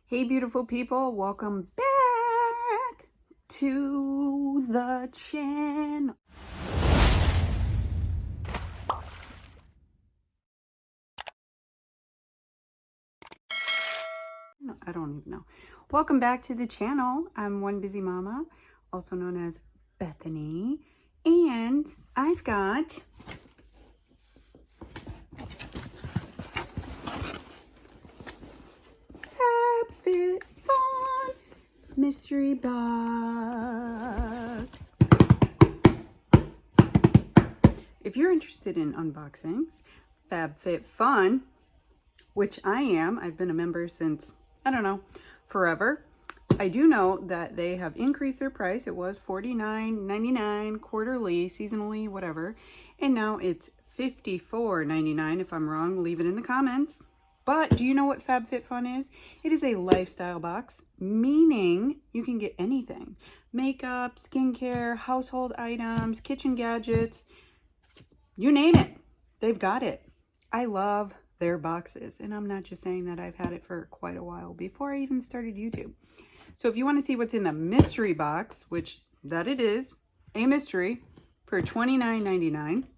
Hey beautiful people, welcome back to the channel. No, I don't even know. Welcome back to the channel. I'm One Busy Mama, also known as Bethany, and I've got Fabfitfun mystery box. If you're interested in unboxings, Fabfitfun, which I am, I've been a member since, I don't know, forever. I do know that they have increased their price. It was $49.99 quarterly, seasonally, whatever. And now it's $54.99. If I'm wrong, leave it in the comments. But do you know what Fabfitfun is? It is a lifestyle box, meaning you can get anything. Makeup, skincare, household items, kitchen gadgets, you name it. They've got it. I love their boxes, and I'm not just saying that. I've had it for quite a while before I even started YouTube. So if you want to see what's in the mystery box, which that it is, a mystery, for $29.99.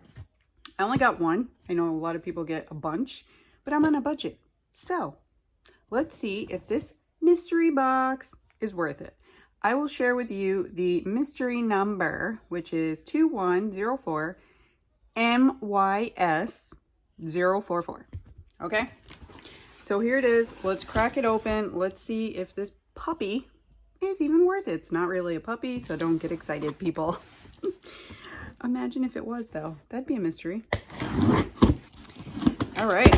I only got one. I know a lot of people get a bunch, but I'm on a budget. So let's see if this mystery box is worth it. I will share with you the mystery number, which is 2104 MYS 044. Okay, so here it is. Let's crack it open. Let's see if this puppy is even worth it. It's not really a puppy, so don't get excited, people. Imagine if it was, though. That'd be a mystery. All right.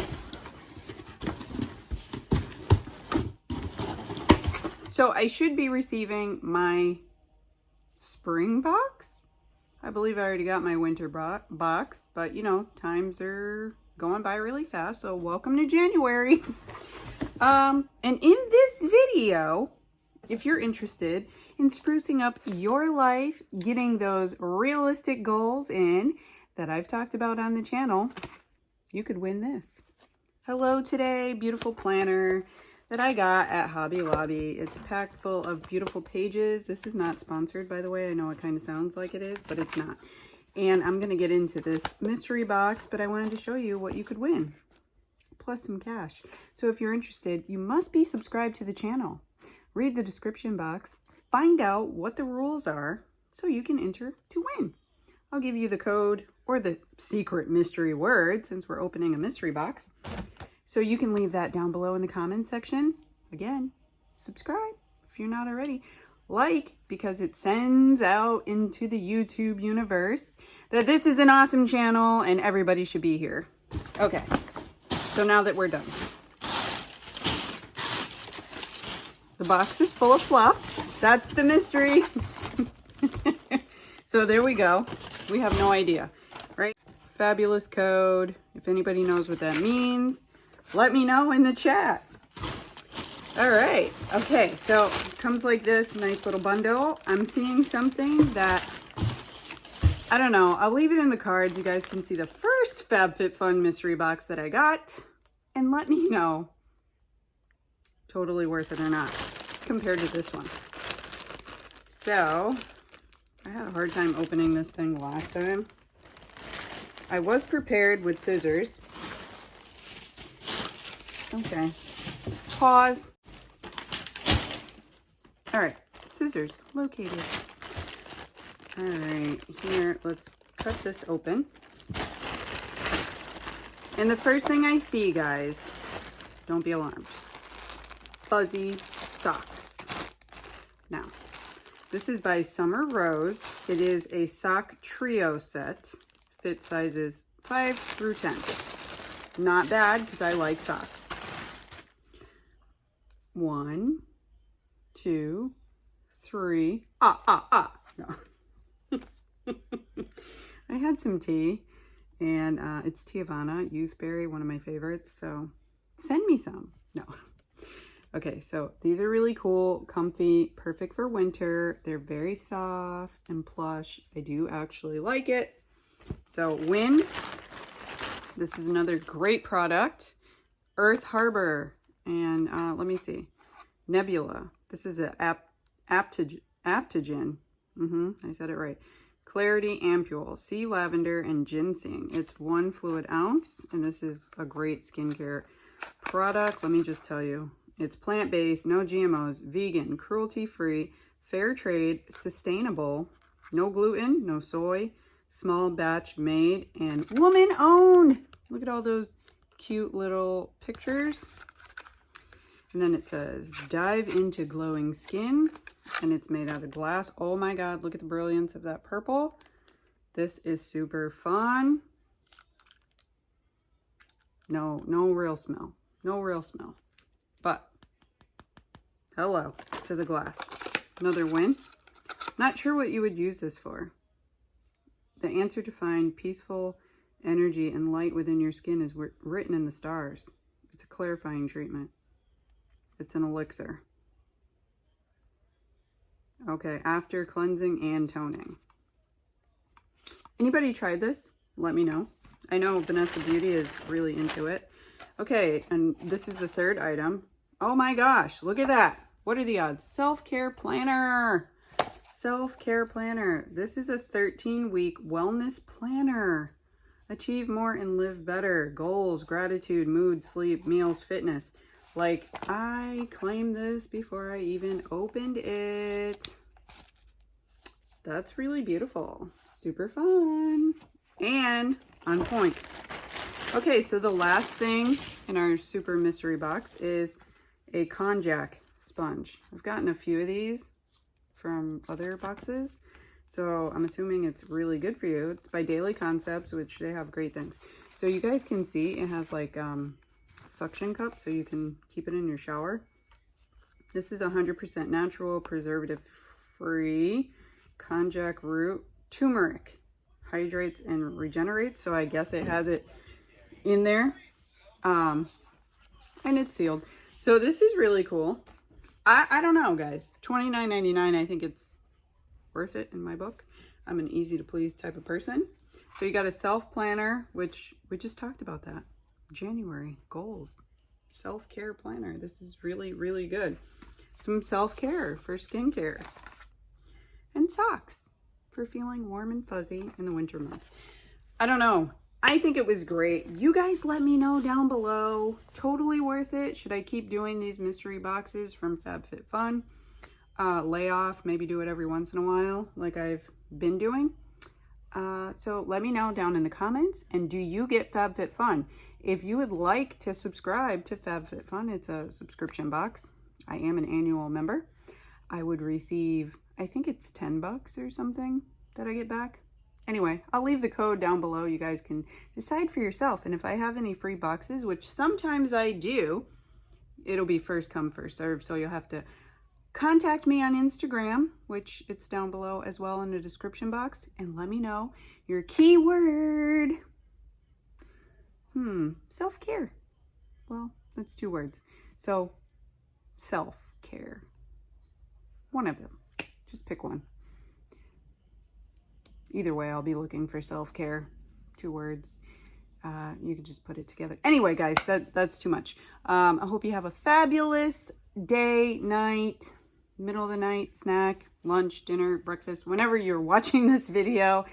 So I should be receiving my spring box. I believe I already got my winter box, but you know, times are going by really fast, so welcome to January. And in this video, if you're interested in sprucing up your life, getting those realistic goals in that I've talked about on the channel, you could win this. Hello Today beautiful planner that I got at Hobby Lobby. It's packed full of beautiful pages. This is not sponsored, by the way. I know it kind of sounds like it is, but it's not. And I'm going to get into this mystery box, but I wanted to show you what you could win, plus some cash. So if you're interested, you must be subscribed to the channel. Read the description box, find out what the rules are so you can enter to win. I'll give you the code or the secret mystery word since we're opening a mystery box. So you can leave that down below in the comment section. Again, subscribe if you're not already. Like, because it sends out into the YouTube universe that this is an awesome channel and everybody should be here. Okay, so now that we're done. The box is full of fluff. That's the mystery. So there we go. We have no idea, right? Fabulous code. If anybody knows what that means, let me know in the chat. All right. Okay, so it comes like this, nice little bundle. I'm seeing something that, I don't know. I'll leave it in the cards. You guys can see the first Fabfitfun mystery box that I got and let me know, totally worth it or not, compared to this one. So I had a hard time opening this thing last time. I was prepared with scissors. Okay, pause. All right, scissors located. All right, here, let's cut this open. And the first thing I see, guys, don't be alarmed, fuzzy socks. Now, this is by Summer Rose. It is a sock trio set, fit sizes 5 through 10. Not bad, because I like socks. 1, 2, 3. No. I had some tea, and it's Tiavana, Youthberry, one of my favorites, so send me some. No. Okay, so these are really cool, comfy, perfect for winter. They're very soft and plush. I do actually like it. So win. This is another great product. Earth Harbor. And let me see. Nebula. This is a aptogen. I said it right. Clarity Ampule, Sea Lavender, and Ginseng. It's 1 fluid ounce, and this is a great skincare product. Let me just tell you, it's plant-based, no GMOs, vegan, cruelty-free, fair trade, sustainable, no gluten, no soy, small batch made, and woman-owned. Look at all those cute little pictures. And then it says, dive into glowing skin. And it's made out of glass. Oh my God, look at the brilliance of that purple. This is super fun. No real smell. No real smell. But, hello to the glass. Another win. Not sure what you would use this for. The answer to find peaceful energy and light within your skin is written in the stars. It's a clarifying treatment. It's an elixir. Okay, after cleansing and toning. Anybody tried this? Let me know. I know Vanessa Beauty is really into it. Okay, and this is the third item. Oh my gosh, look at that. What are the odds? Self-care planner. Self-care planner. This is a 13-week wellness planner. Achieve more and live better. Goals, gratitude, mood, sleep, meals, fitness. Like, I claimed this before I even opened it. That's really beautiful. Super fun. And on point. Okay, so the last thing in our super mystery box is a konjac sponge. I've gotten a few of these from other boxes, so I'm assuming it's really good for you. It's by Daily Concepts, which they have great things. So you guys can see it has like suction cup, so you can keep it in your shower. This is 100% natural, preservative free, konjac root, turmeric, hydrates and regenerates. So I guess it has it in there, and it's sealed. So this is really cool. I don't know, guys. $29.99. I think it's worth it in my book. I'm an easy to please type of person. So you got a self planner, which we just talked about that. January goals, self-care planner. This is really, really good. Some self-care for skincare, and socks for feeling warm and fuzzy in the winter months. I don't know. I think it was great. You guys let me know down below. Totally worth it. Should I keep doing these mystery boxes from Fabfitfun? Lay off, maybe do it every once in a while like I've been doing. So let me know down in the comments. And do you get Fabfitfun? If you would like to subscribe to Fabfitfun, it's a subscription box. I am an annual member. I would receive, I think it's $10 or something that I get back. Anyway, I'll leave the code down below. You guys can decide for yourself. And if I have any free boxes, which sometimes I do, it'll be first come, first serve. So you'll have to contact me on Instagram, which it's down below as well in the description box, and let me know your keyword. Self-care. Well, that's 2 words. So, self-care. One of them. Just pick one. Either way, I'll be looking for self-care. 2 words. You could just put it together. Anyway, guys, that's too much. I hope you have a fabulous day, night, middle of the night, snack, lunch, dinner, breakfast, whenever you're watching this video.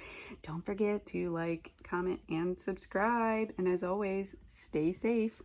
Don't forget to like, comment, and subscribe. And as always, stay safe.